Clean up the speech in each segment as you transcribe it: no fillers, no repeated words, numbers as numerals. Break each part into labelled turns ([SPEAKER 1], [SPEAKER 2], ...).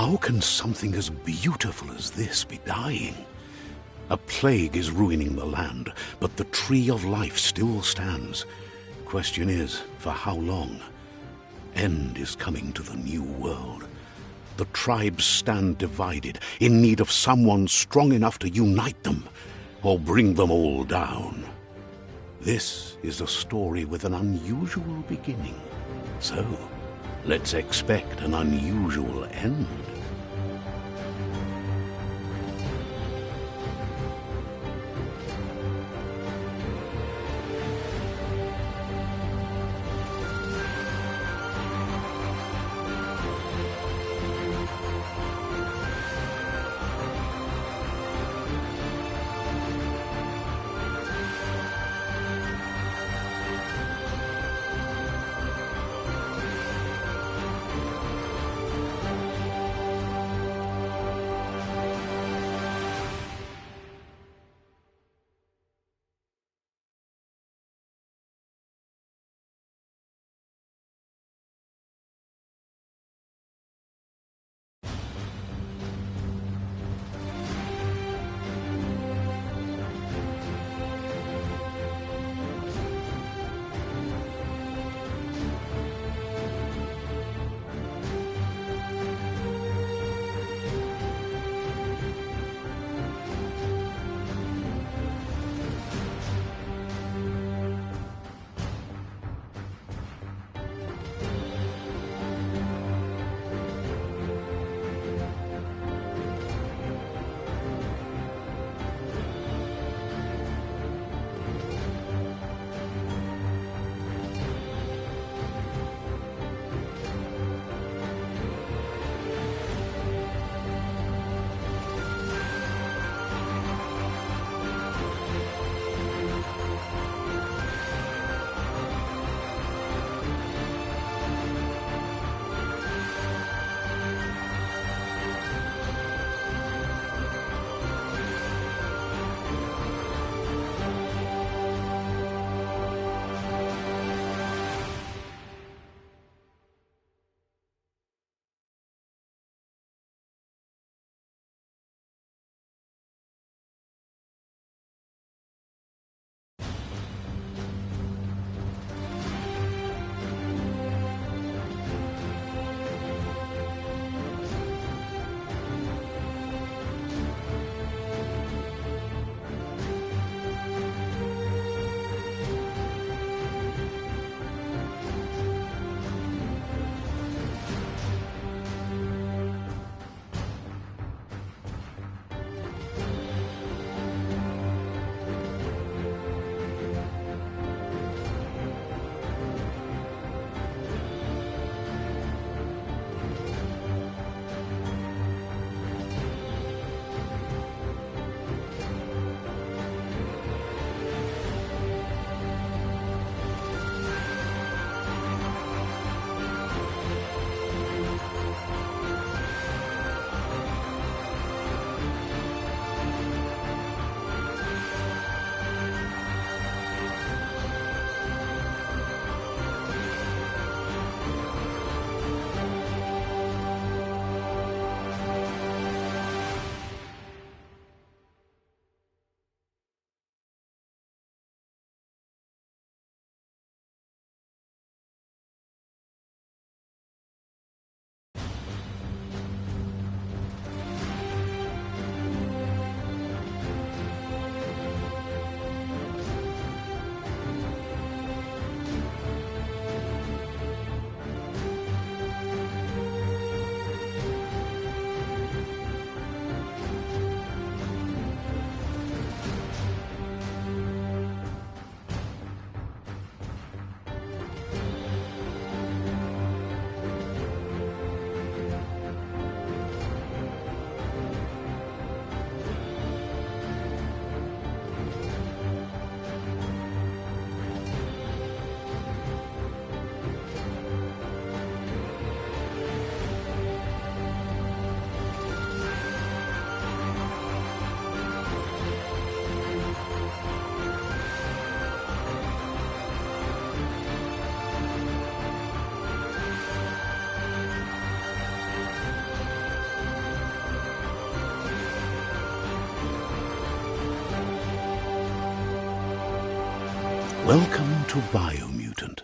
[SPEAKER 1] How can something as beautiful as this be dying? A plague is ruining the land, but the tree of life still stands. Question is, for how long? End is coming to the new world. The tribes stand divided, in need of someone strong enough to unite them, or bring them all down. This is a story with an unusual beginning. So, let's expect an unusual end. Welcome to Biomutant.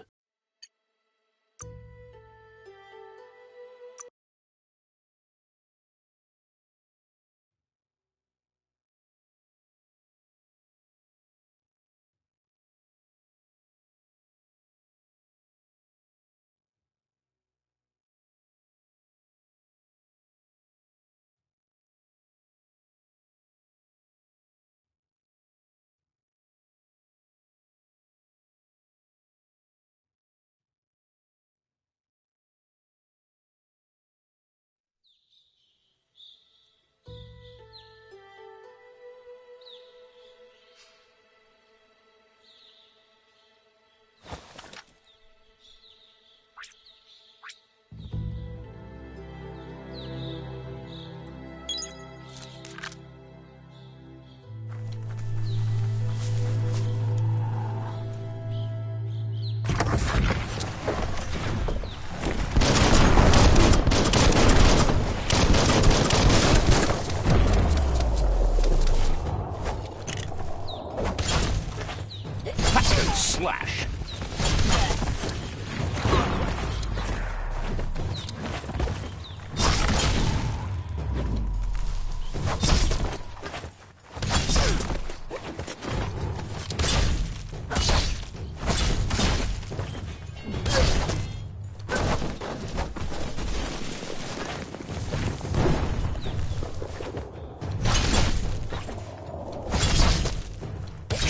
[SPEAKER 2] Slash.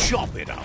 [SPEAKER 2] Chop it up.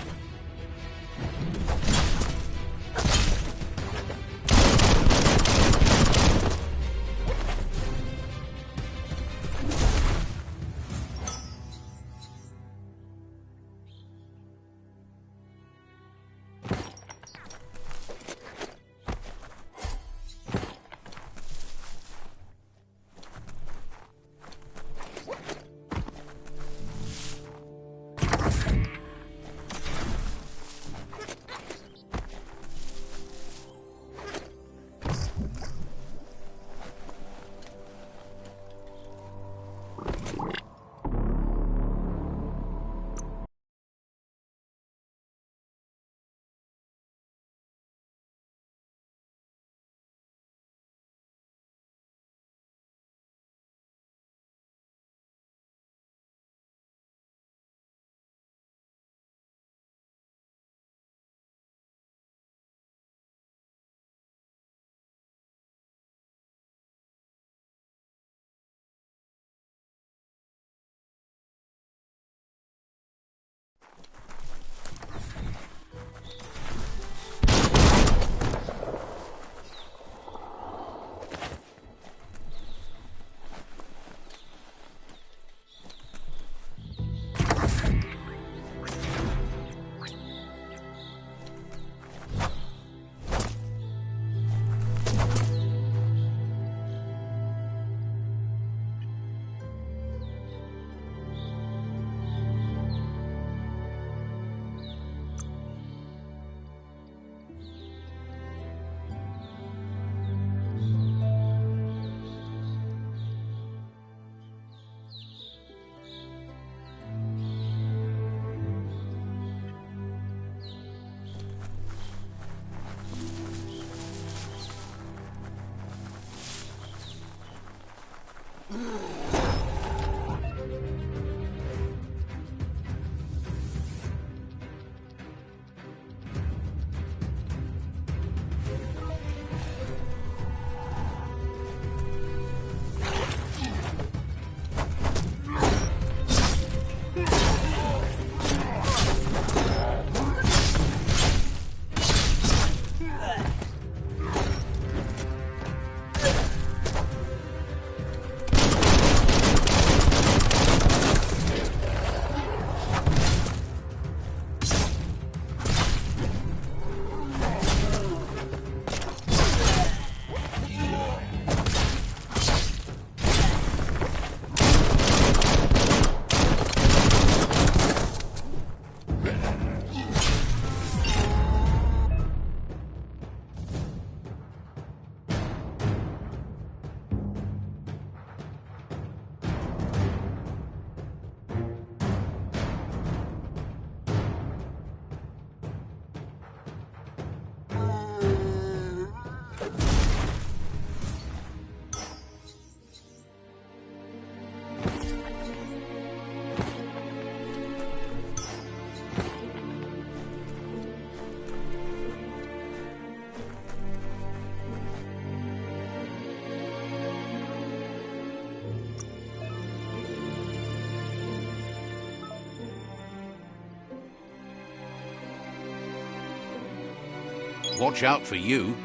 [SPEAKER 2] Watch out for you.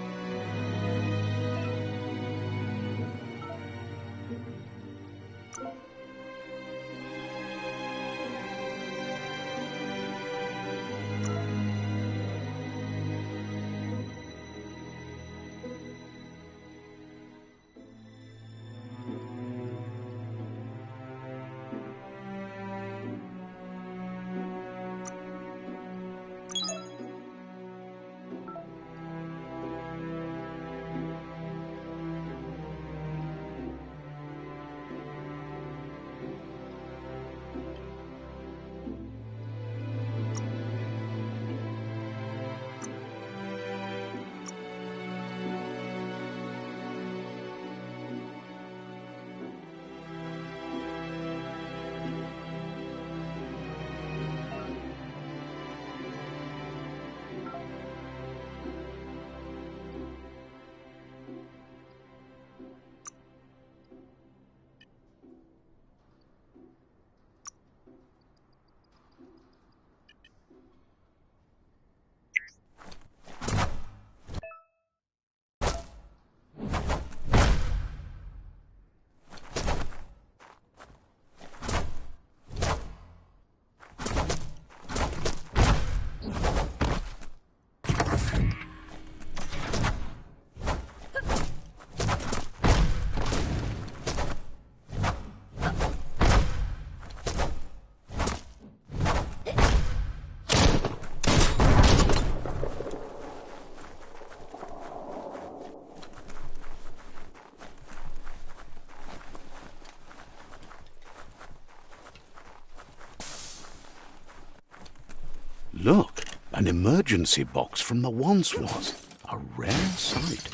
[SPEAKER 1] Look, an emergency box from the once was. A rare sight.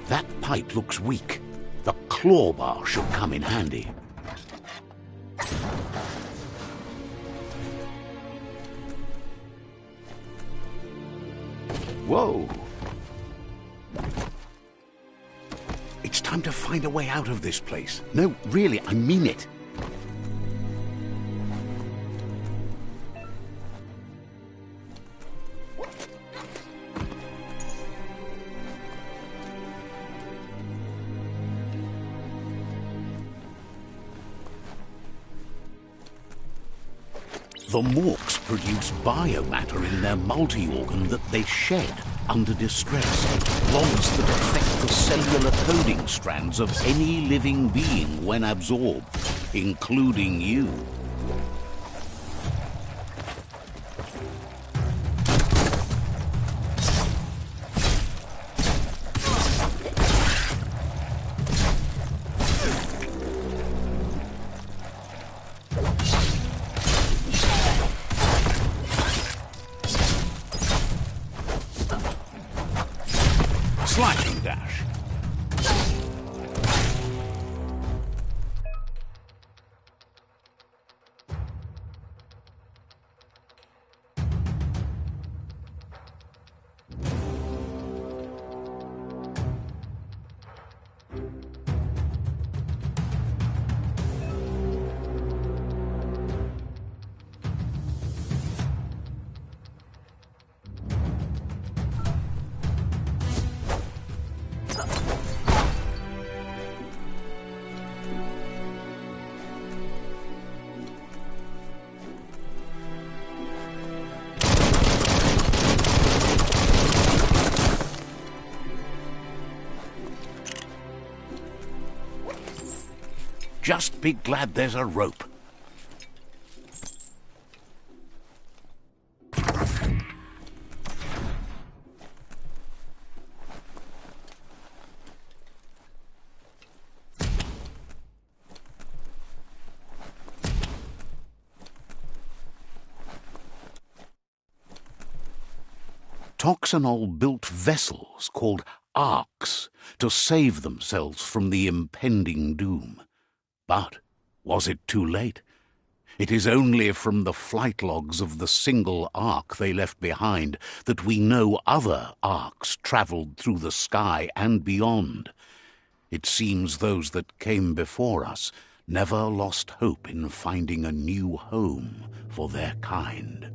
[SPEAKER 1] That pipe looks weak. The claw bar should come in handy. Whoa! It's time to find a way out of this place. No, really, I mean it. The Morks produce biomatter in their multi-organ that they shed under distress. Logs that affect the cellular coding strands of any living being when absorbed, including you. Sliding dash. Just be glad there's a rope. Toxanol built vessels called arks to save themselves from the impending doom. But was it too late? It is only from the flight logs of the single ark they left behind that we know other arks travelled through the sky and beyond. It seems those that came before us never lost hope in finding a new home for their kind.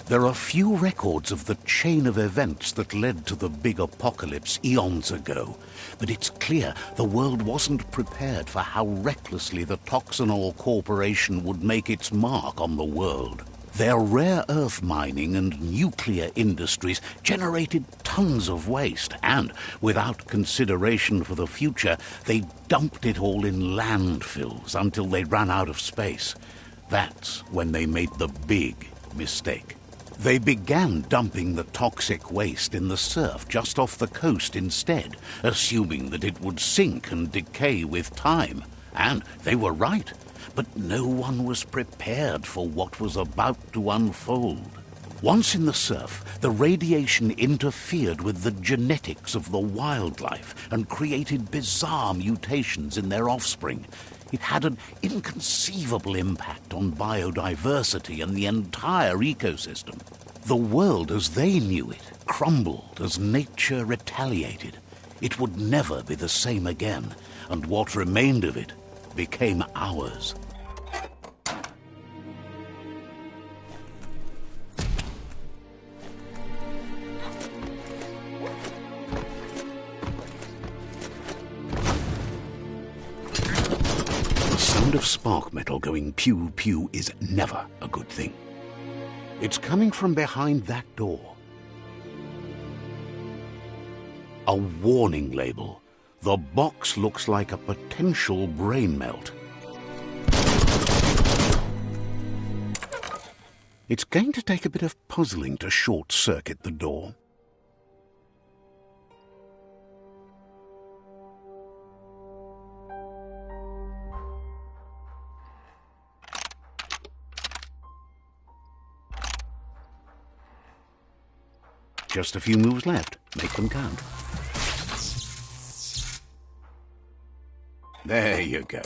[SPEAKER 1] There are few records of the chain of events that led to the big apocalypse eons ago, but it's clear the world wasn't prepared for how recklessly the Toxanol Corporation would make its mark on the world. Their rare earth mining and nuclear industries generated tons of waste, and, without consideration for the future, they dumped it all in landfills until they ran out of space. That's when they made the big mistake. They began dumping the toxic waste in the surf just off the coast instead, assuming that it would sink and decay with time. And they were right, but no one was prepared for what was about to unfold. Once in the surf, the radiation interfered with the genetics of the wildlife and created bizarre mutations in their offspring. It had an inconceivable impact on biodiversity and the entire ecosystem. The world as they knew it crumbled as nature retaliated. It would never be the same again, and what remained of it became ours. The sound of spark metal going pew-pew is never a good thing. It's coming from behind that door. A warning label. The box looks like a potential brain melt. It's going to take a bit of puzzling to short-circuit the door. Just a few moves left. Make them count.
[SPEAKER 2] There you go.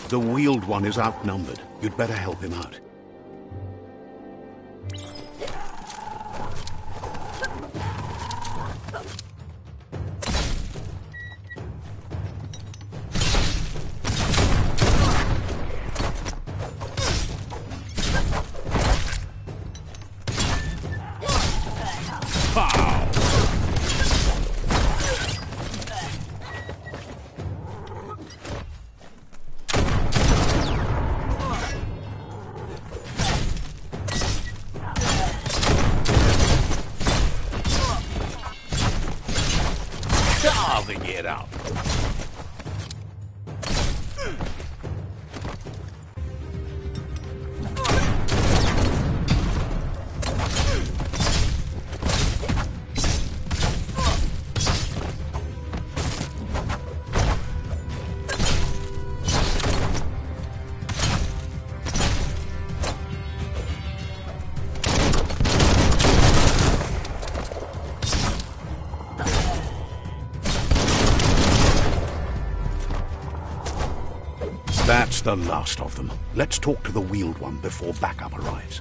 [SPEAKER 1] The Wheeled One is outnumbered. You'd better help him out.
[SPEAKER 2] Carving it up.
[SPEAKER 1] That's the last of them. Let's talk to the Wheeled One before backup arrives.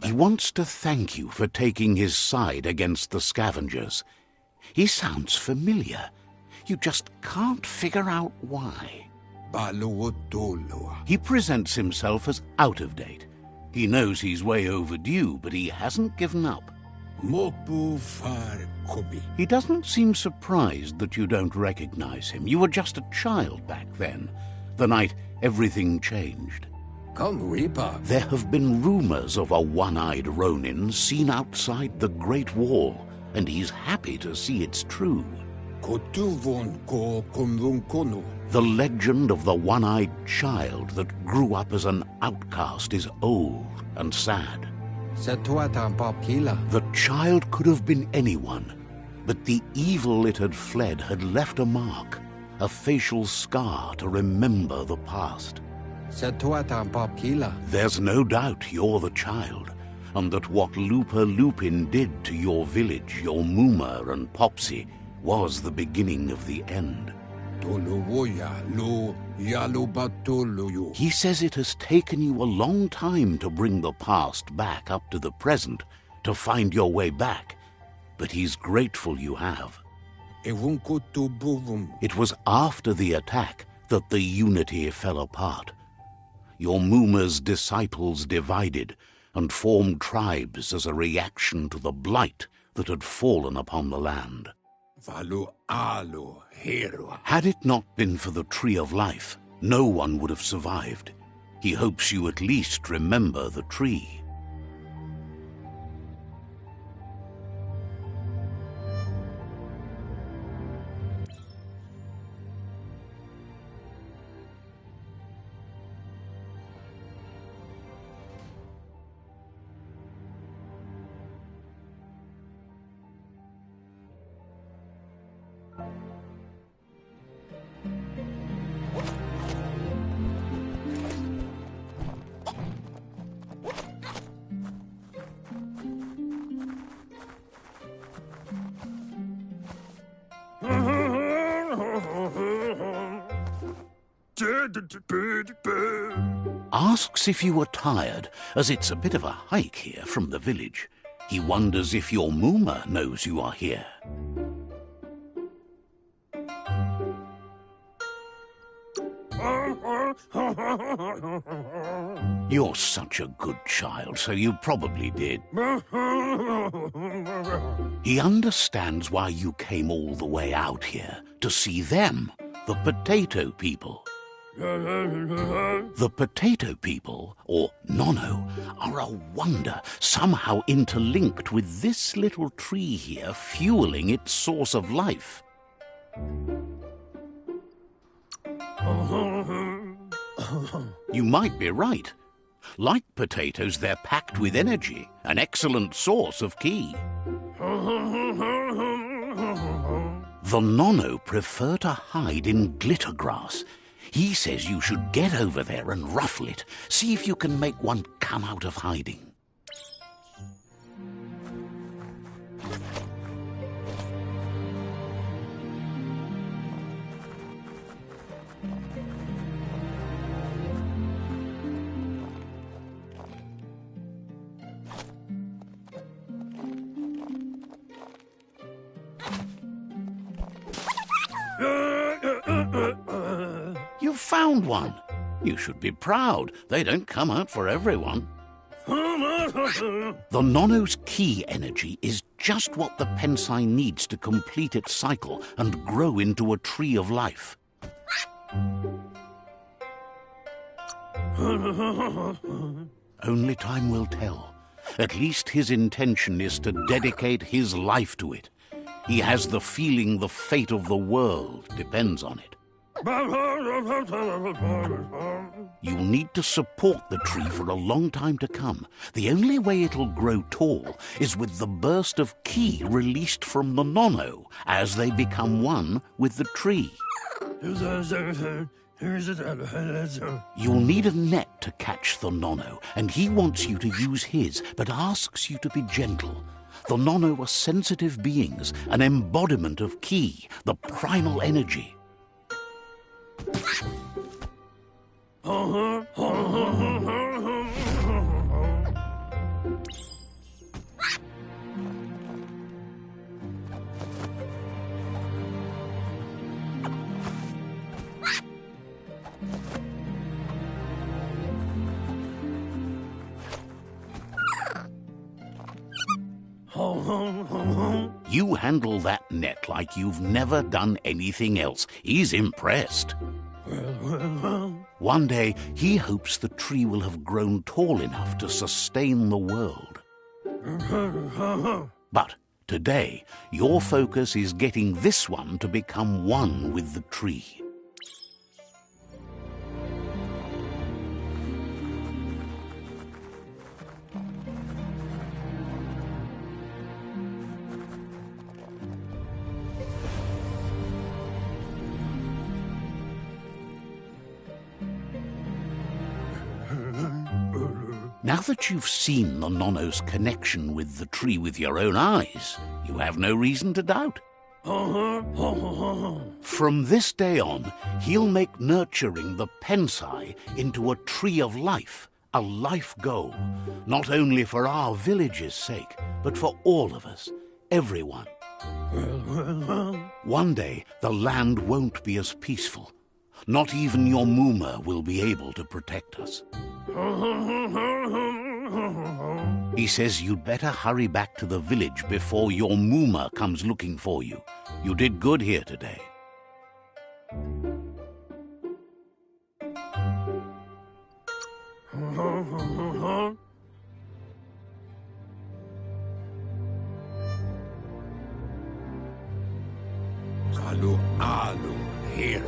[SPEAKER 1] He wants to thank you for taking his side against the scavengers. He sounds familiar. You just can't figure out why. He presents himself as out of date. He knows he's way overdue, but he hasn't given up. He doesn't seem surprised that you don't recognize him. You were just a child back then, the night everything changed. There have been rumors of a one-eyed Ronin seen outside the Great Wall, and he's happy to see it's true. The legend of the one-eyed child that grew up as an outcast is old and sad. The child could have been anyone, but the evil it had fled had left a mark, a facial scar to remember the past. There's no doubt you're the child, and that what Lupa Lupin did to your village, your Muma and Popsy, was the beginning of the end. He says it has taken you a long time to bring the past back up to the present, to find your way back, but he's grateful you have. It was after the attack that the unity fell apart. Your Muma's disciples divided and formed tribes as a reaction to the blight that had fallen upon the land. Had it not been for the Tree of Life, no one would have survived. He hopes you at least remember the tree. Asks if you are tired, as it's a bit of a hike here from the village. He wonders if your Mooma knows you are here. You're such a good child, so you probably did. He understands why you came all the way out here, to see them, the potato people. The potato people, or Nono, are a wonder, somehow interlinked with this little tree here, fueling its source of life. You might be right. Like potatoes, they're packed with energy, an excellent source of ki. The Nono prefer to hide in glitter grass. He says you should get over there and ruffle it. See if you can make one come out of hiding. You found one. You should be proud. They don't come out for everyone. The Nono's ki energy is just what the Pensai needs to complete its cycle and grow into a tree of life. Only time will tell. At least his intention is to dedicate his life to it. He has the feeling the fate of the world depends on it. You'll need to support the tree for a long time to come. The only way it'll grow tall is with the burst of ki released from the Nono as they become one with the tree. You'll need a net to catch the Nono, and he wants you to use his, but asks you to be gentle. The Nono are sensitive beings, an embodiment of ki, the primal energy. You handle that net like you've never done anything else. He's impressed. One day, he hopes the tree will have grown tall enough to sustain the world. But today, your focus is getting this one to become one with the tree. Now that you've seen the Nono's connection with the tree with your own eyes, you have no reason to doubt. From this day on, he'll make nurturing the Pensai into a tree of life, a life goal, not only for our village's sake, but for all of us, everyone. One day, the land won't be as peaceful. Not even your Mooma will be able to protect us. He says you'd better hurry back to the village before your Mooma comes looking for you. You did good here today.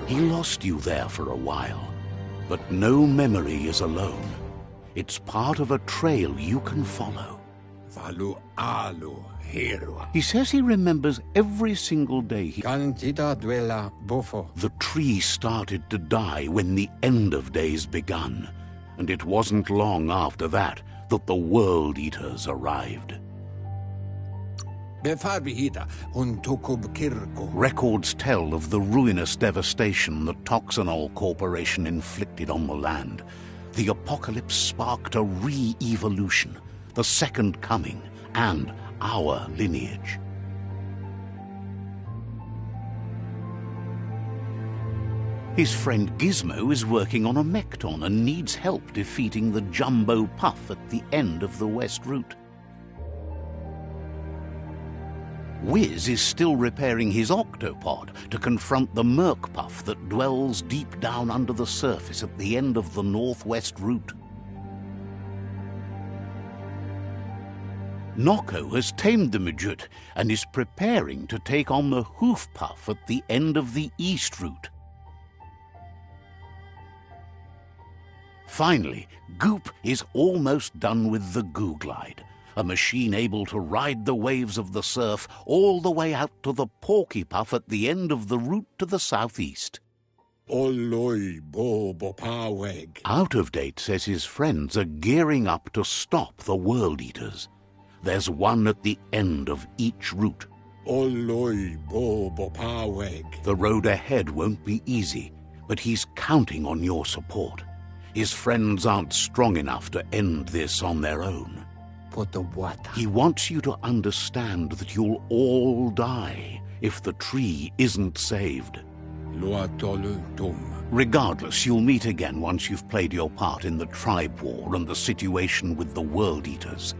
[SPEAKER 1] He lost you there for a while, but no memory is alone. It's part of a trail you can follow. He says he remembers every single day the tree started to die when the end of days begun, and it wasn't long after that that the World Eaters arrived.
[SPEAKER 3] Befarbihida, Untukub Kirko.
[SPEAKER 1] Records tell of the ruinous devastation the Toxanol Corporation inflicted on the land. The apocalypse sparked a re-evolution, the Second Coming, and our lineage. His friend Gizmo is working on a Mekton and needs help defeating the Jumbo Puff at the end of the West Route. Wiz is still repairing his octopod to confront the Merc Puff that dwells deep down under the surface at the end of the Northwest Route. Noko has tamed the Midget and is preparing to take on the Hoof Puff at the end of the East Route. Finally, Goop is almost done with the Goo Glide, a machine able to ride the waves of the surf all the way out to the Porky Puff at the end of the route to the southeast.
[SPEAKER 3] Oloi Bobo Paweg.
[SPEAKER 1] Out of Date says his friends are gearing up to stop the World Eaters. There's one at the end of each route.
[SPEAKER 3] Oloi Bobo Paweg.
[SPEAKER 1] The road ahead won't be easy, but he's counting on your support. His friends aren't strong enough to end this on their own. He wants you to understand that you'll all die if the tree isn't saved. Regardless, you'll meet again once you've played your part in the tribe war and the situation with the World Eaters.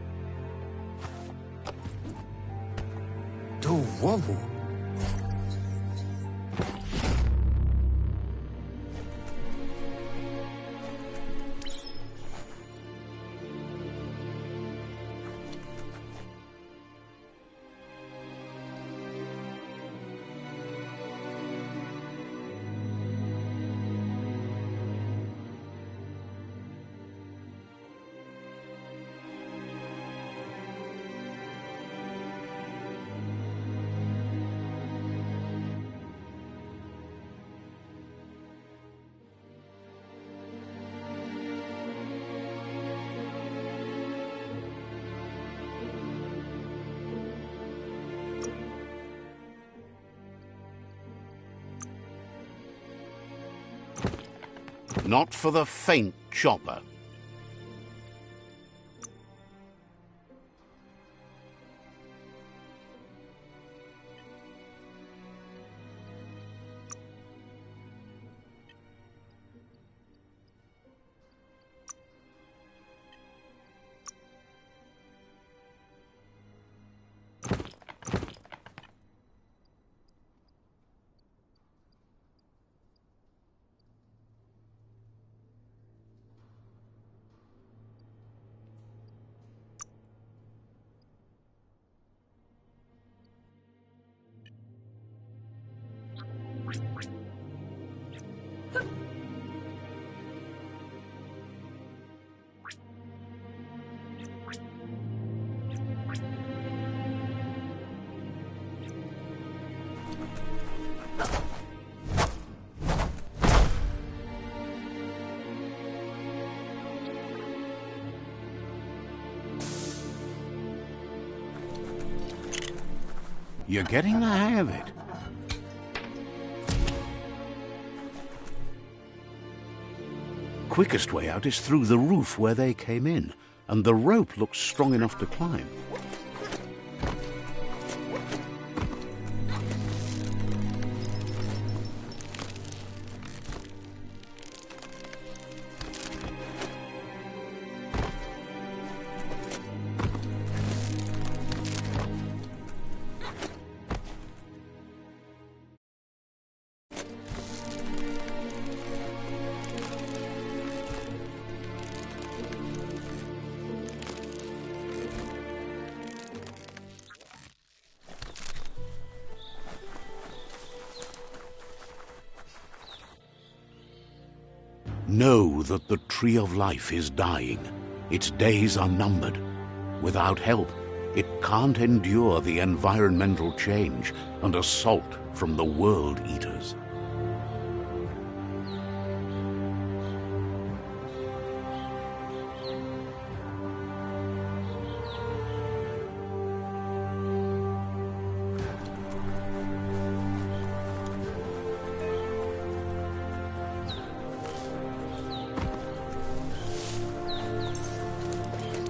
[SPEAKER 1] Not for the faint, Chopper. You're getting the hang of it. Quickest way out is through the roof where they came in, and the rope looks strong enough to climb. Know that the Tree of Life is dying. Its days are numbered. Without help, it can't endure the environmental change and assault from the World Eaters.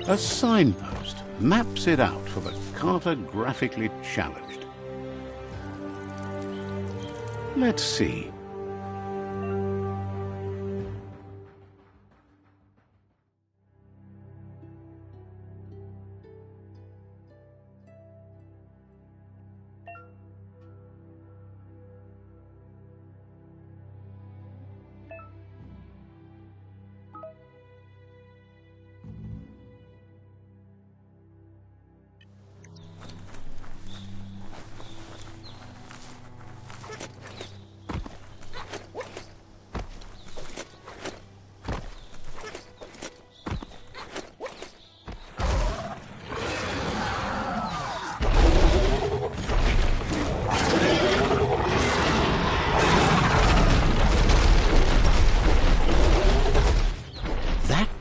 [SPEAKER 1] A signpost maps it out for the cartographically challenged. Let's see.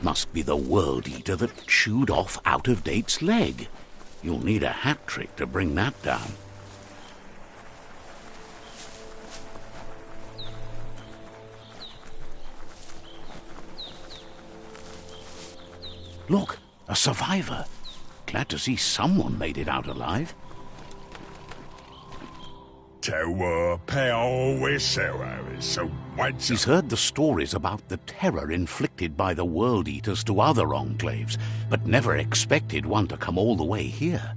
[SPEAKER 1] Must be the World Eater that chewed off Out-of-Date's leg. You'll need a hat trick to bring that down. Look, a survivor. Glad to see someone made it out alive. He's heard the stories about the terror inflicted by the World Eaters to other enclaves, but never expected one to come all the way here.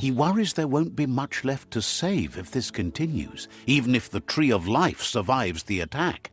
[SPEAKER 1] He worries there won't be much left to save if this continues, even if the Tree of Life survives the attack.